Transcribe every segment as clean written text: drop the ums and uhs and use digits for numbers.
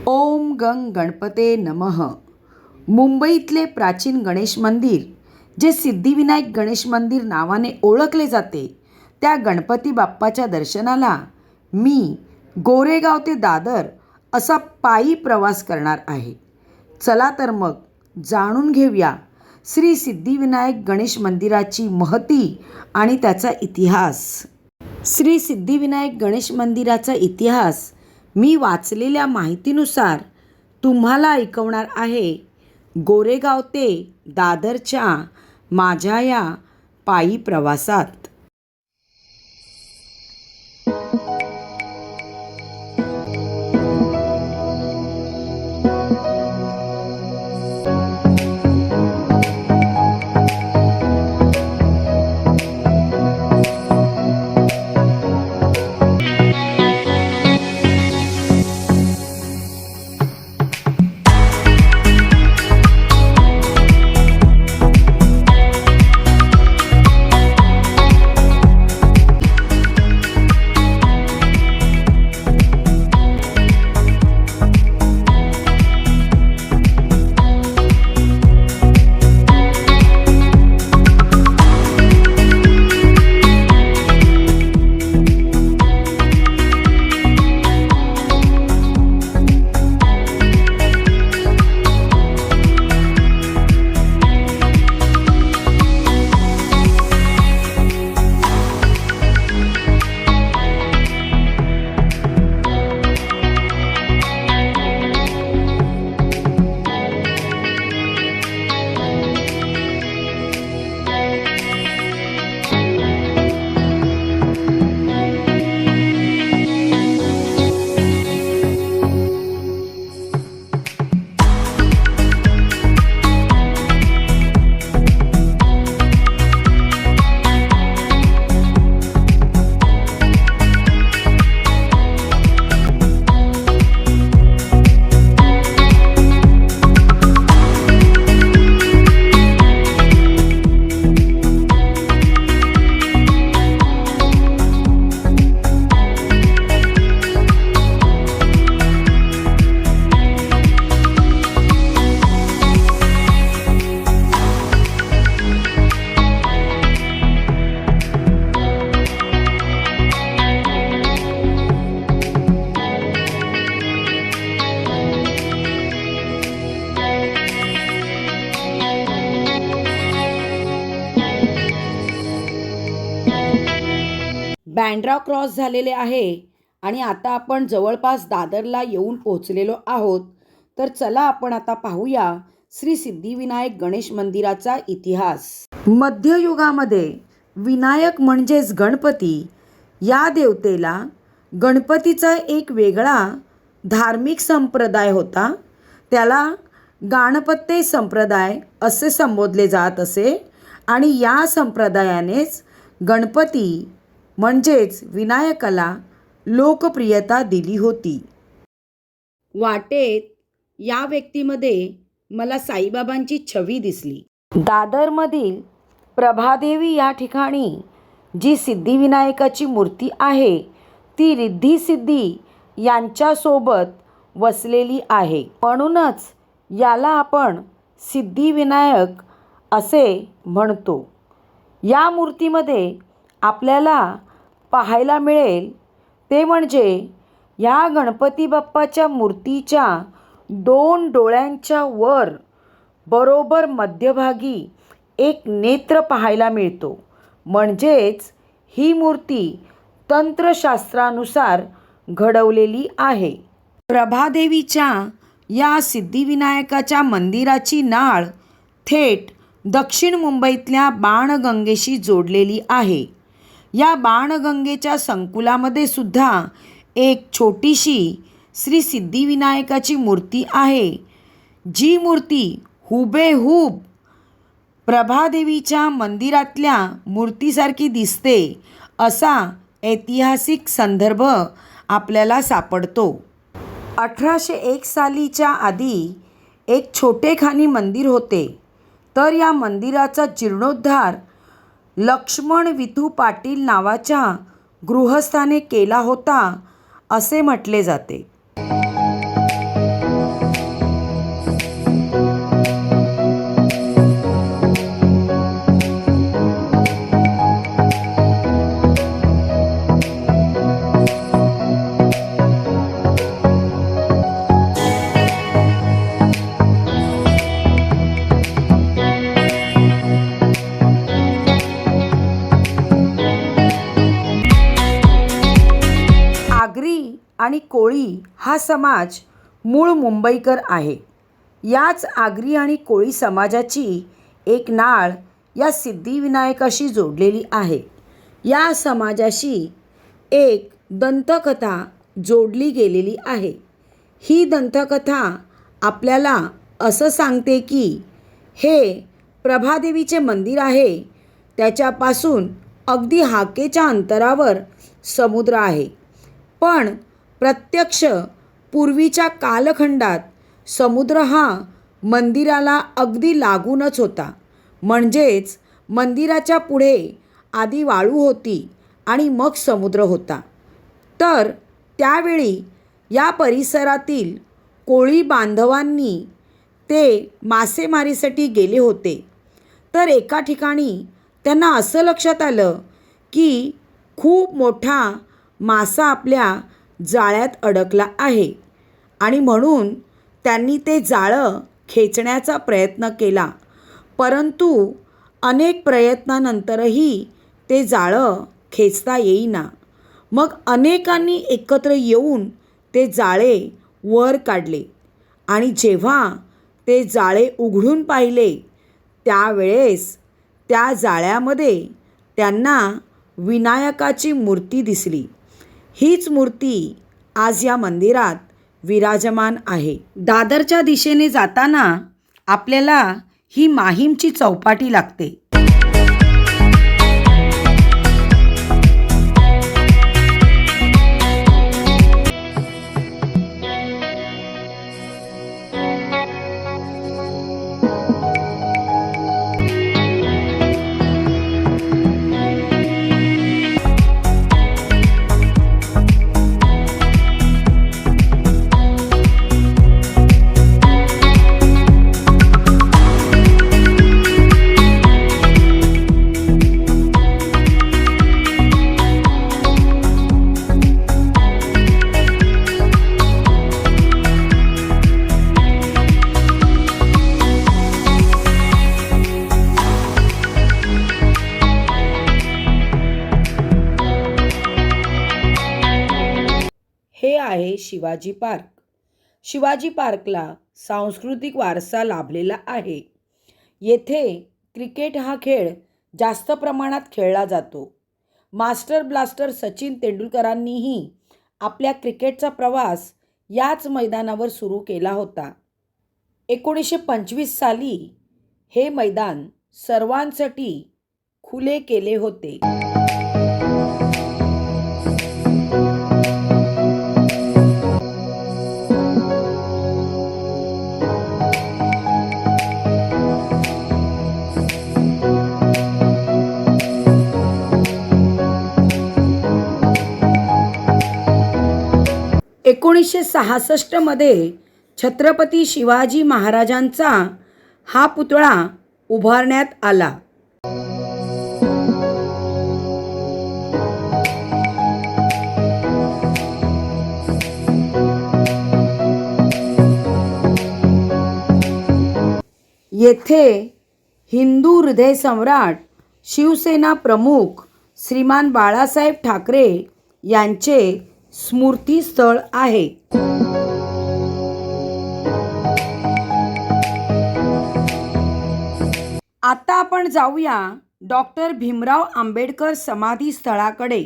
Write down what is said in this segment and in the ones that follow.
ओम गंग गणपते नमः. मुंबईतले प्राचीन गणेश मंदिर जे सिद्धिविनायक गणेश मंदिर नावाने ओळखले जाते, त्या गणपती बाप्पाच्या दर्शनाला मी गोरेगाव ते दादर असा पायी प्रवास करणार आहे. चला तर मग जाणून घेऊया श्री सिद्धिविनायक गणेश मंदिराची महती आणि त्याचा इतिहास. श्री सिद्धिविनायक गणेश मंदिराचा इतिहास मी वाचलेल्या माहितीनुसार तुम्हाला ऐकवणार आहे. गोरेगाव ते दादरच्या माझ्या या पायी प्रवासात. बँड्रा क्रॉस झालेले आहे आणि आता आपण जवळपास दादरला येऊन पोहोचलेलो आहोत. तर चला आपण आता पाहूया श्री सिद्धिविनायक गणेश मंदिराचा इतिहास. मध्ययुगामध्ये विनायक म्हणजेच गणपती या देवतेला गणपतीचा एक वेगळा धार्मिक संप्रदाय होता. त्याला गाणपत्य संप्रदाय असे संबोधले जात असे आणि या संप्रदायानेच गणपती म्हणजेच विनायकाला लोकप्रियता दिली होती. वाटेत या व्यक्तीमध्ये मला साईबाबांची छवी दिसली. दादरमधील प्रभादेवी या ठिकाणी जी सिद्धिविनायकाची मूर्ती आहे ती रिद्धी सिद्धी यांच्यासोबत वसलेली आहे. म्हणूनच याला आपण सिद्धिविनायक असे म्हणतो. या मूर्तीमध्ये आपल्याला पाहायला मिळेल ते म्हणजे या गणपती बाप्पाच्या मूर्तीच्या 2 डोळ्यांच्या वर बरोबर मध्यभागी एक नेत्र पाहायला मिळतो. म्हणजेच ही मूर्ती तंत्रशास्त्रानुसार घडवलेली आहे. प्रभादेवीच्या या सिद्धिविनायकाच्या मंदिराची नाळ थेट दक्षिण मुंबईतल्या बाणगंगेशी जोडलेली आहे. या बाणगंगेच्या संकुलामध्ये सुद्धा एक छोटीशी श्री सिद्धिविनायकाची मूर्ती आहे. जी मूर्ती हुबेहूब प्रभादेवीच्या मंदिरातल्या मूर्तीसारखी दिसते असा ऐतिहासिक संदर्भ आपल्याला सापडतो. 1801 सालीच्या आधी एक छोटेखानी मंदिर होते. तर या मंदिराचा जीर्णोद्धार लक्ष्मण विठू पाटील नावाच्या गृहस्थाने केला होता असे म्हटले जाते. आणि कोळी हा समाज मूळ मुंबईकर आहे. याच आगरी आणि कोळी समाजाची एक नाळ या सिद्धिविनायकाशी जोडलेली आहे. या समाजाशी एक दंतकथा जोडली गेलेली आहे. ही दंतकथा आपल्याला असं सांगते की हे प्रभादेवीचे मंदिर आहे, त्याच्यापासून अगदी हाकेच्या अंतरावर समुद्र आहे. पण प्रत्यक्ष पूर्वीच्या कालखंडात समुद्र हा मंदिराला अगदी लागूनच होता. म्हणजेच मंदिराच्या पुढे आधी वाळू होती आणि मग समुद्र होता. तर त्यावेळी या परिसरातील कोळी बांधवांनी ते मासेमारीसाठी गेले होते. तर एका ठिकाणी त्यांना असं लक्षात आलं की खूप मोठा मासा आपल्या जाळ्यात अडकला आहे आणि म्हणून त्यांनी ते जाळं खेचण्याचा प्रयत्न केला. परंतु अनेक प्रयत्नानंतरही ते जाळं खेचता येईना. मग अनेकांनी एकत्र येऊन ते जाळे वर काढले आणि जेव्हा ते जाळे उघडून पाहिले त्यावेळेस त्या जाळ्यामध्ये त्यांना विनायकाची मूर्ती दिसली. हीच मूर्ती आज या मंदिरात विराजमान आहे. दादरच्या दिशेने जाताना आपल्याला ही माहीमची चौपाटी लागते. हे आहे शिवाजी पार्क. शिवाजी पार्कला सांस्कृतिक वारसा लाभलेला आहे. येथे क्रिकेट हा खेळ जास्त प्रमाणात खेळला जातो. मास्टर ब्लास्टर सचिन तेंडुलकरांनीही आपल्या क्रिकेटचा प्रवास याच मैदानावर सुरू केला होता. 1925 साली हे मैदान सर्वांसाठी खुले केले होते. मध्ये छत्रपती शिवाजी महाराजांचा हा पुतळा उभारण्यात आला. येथे हिंदू हृदय सम्राट शिवसेना प्रमुख श्रीमान बाळासाहेब ठाकरे यांचे स्मृतीस्थळ आहे. आता आपण जाऊया डॉक्टर भीमराव आंबेडकर समाधी स्थळाकडे.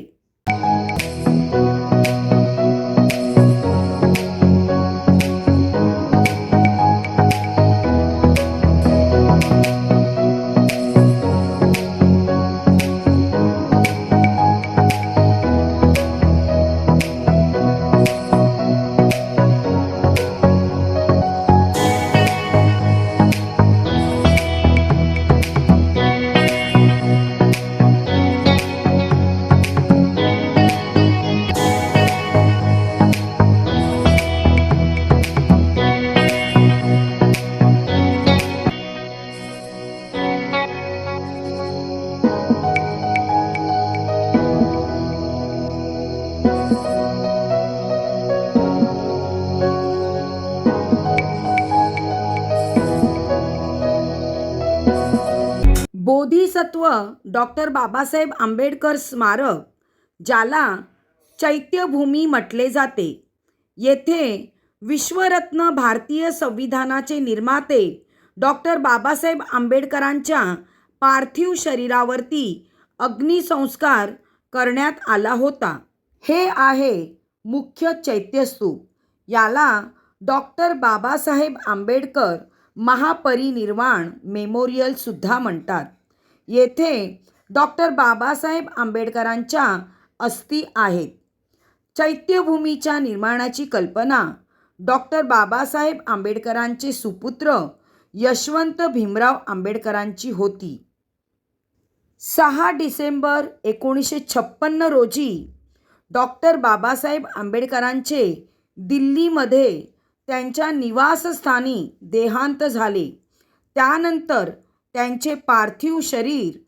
बोधिसत्व डॉक्टर बाबासाहेब आंबेडकर स्मारक, ज्याला चैत्यभूमी म्हटले जाते, येथे विश्वरत्न भारतीय संविधानाचे निर्माते डॉक्टर बाबासाहेब आंबेडकरांच्या पार्थिव शरीरावरती अग्निसंस्कार करण्यात आला होता. हे आहे मुख्य चैत्यस्तूप. याला डॉक्टर बाबासाहेब आंबेडकर महापरिनिर्वाण मेमोरियल सुद्धा म्हणतात. येथे डॉक्टर बाबासाहेब आंबेडकरांच्या अस्थी आहेत. चैत्यभूमीच्या निर्माणाची कल्पना डॉक्टर बाबासाहेब आंबेडकरांचे सुपुत्र यशवंत भीमराव आंबेडकरांची होती. 6 डिसेंबर 1956 रोजी डॉक्टर बाबासाहेब आंबेडकरांचे दिल्लीमध्ये त्यांच्या निवासस्थानी देहांत झाले. त्यानंतर त्यांचे पार्थिव शरीर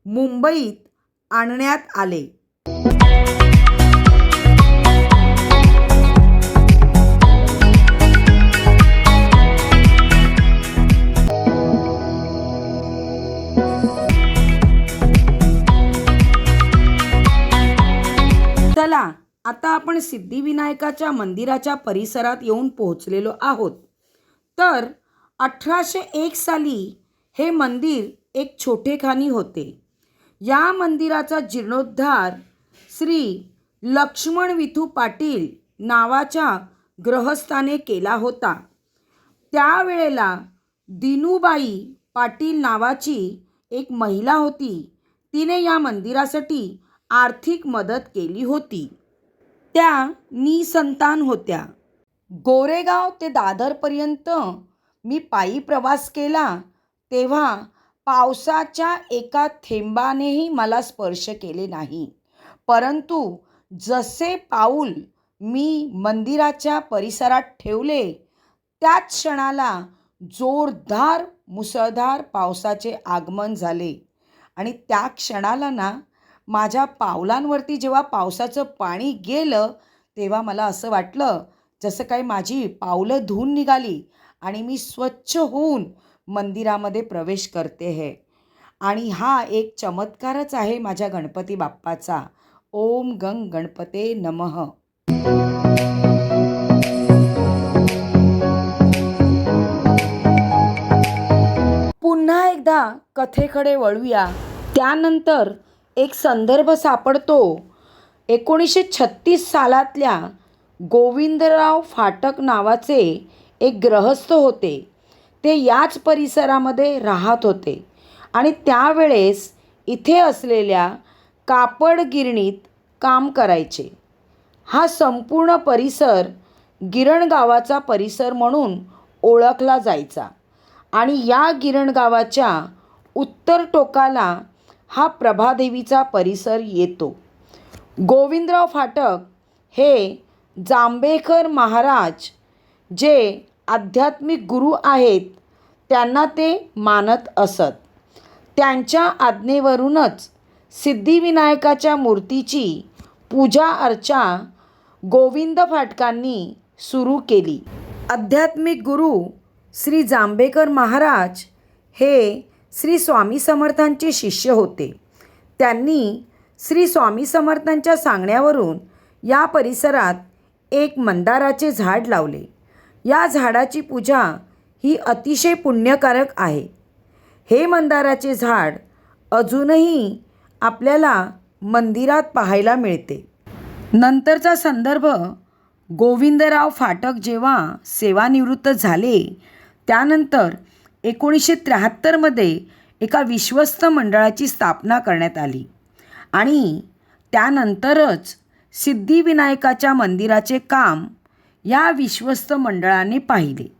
मुंबईत आणण्यात आले. चला, आता आपण सिद्धिविनायकाच्या मंदिराच्या परिसरात येऊन पोहोचलेलो आहोत. तर 1801 साली हे मंदिर एक छोटेखानी होते. या मंदिराचा जीर्णोद्धार श्री लक्ष्मण विठू पाटील नावाच्या गृहस्थाने केला होता. त्यावेळेला दिनूबाई पाटील नावाची एक महिला होती. तिने या मंदिरासाठी आर्थिक मदत केली होती. त्या निसंतान होत्या. गोरेगाव ते दादरपर्यंत मी पायी प्रवास केला तेव्हा पावसाच्या एका थेंबानेही मला स्पर्श केले नाही. परंतु जसे पाऊल मी मंदिराच्या परिसरात ठेवले त्याच क्षणाला जोरदार मुसळधार पावसाचे आगमन झाले आणि त्या क्षणाला ना माझ्या पावलांवरती जेव्हा पावसाचं पाणी गेलं तेव्हा मला असं वाटलं जसं काही माझी पावलं धुवून निघाली आणि मी स्वच्छ होऊन मंदिरामध्ये प्रवेश करते आहे. आणि हा एक चमत्कारच आहे माझ्या गणपती बाप्पाचा. ओम गंग गणपते नमः. पुन्हा एकदा कथेकडे वळूया. त्यानंतर एक संदर्भ सापडतो 1936 सालातल्या गोविंदराव फाटक नावाचे एक गृहस्थ होते. ते याच परिसरामध्ये राहत होते आणि त्यावेळेस इथे असलेल्या कापड गिरणीत काम करायचे. हा संपूर्ण परिसर गिरणगावाचा परिसर म्हणून ओळखला जायचा आणि या गिरणगावाच्या उत्तर टोकाला हा प्रभादेवीचा परिसर येतो. गोविंदराव फाटक हे जांभेकर महाराज जे आध्यात्मिक गुरु आहेत त्यांना ते मानत असत. त्यांच्या आज्ञेवरूनच सिद्धिविनायकाच्या मूर्तीची पूजा अर्चा गोविंद फाटकांनी सुरू केली. आध्यात्मिक गुरु श्री जांभेकर महाराज हे श्री स्वामी समर्थांचे शिष्य होते. त्यांनी श्री स्वामी समर्थांच्या सांगण्यावरून या परिसरात एक मंदाराचे झाड लावले. या झाडाची पूजा ही अतिशय पुण्यकारक आहे. हे मंदाराचे झाड अजूनही आपल्याला मंदिरात पाहायला मिळते. नंतरचा संदर्भ गोविंदराव फाटक जेव्हा सेवानिवृत्त झाले त्यानंतर 1973 एका विश्वस्त मंडळाची स्थापना करण्यात आली आणि त्यानंतरच सिद्धिविनायकाच्या मंदिराचे काम या विश्वस्त मंडळाने पाहिले.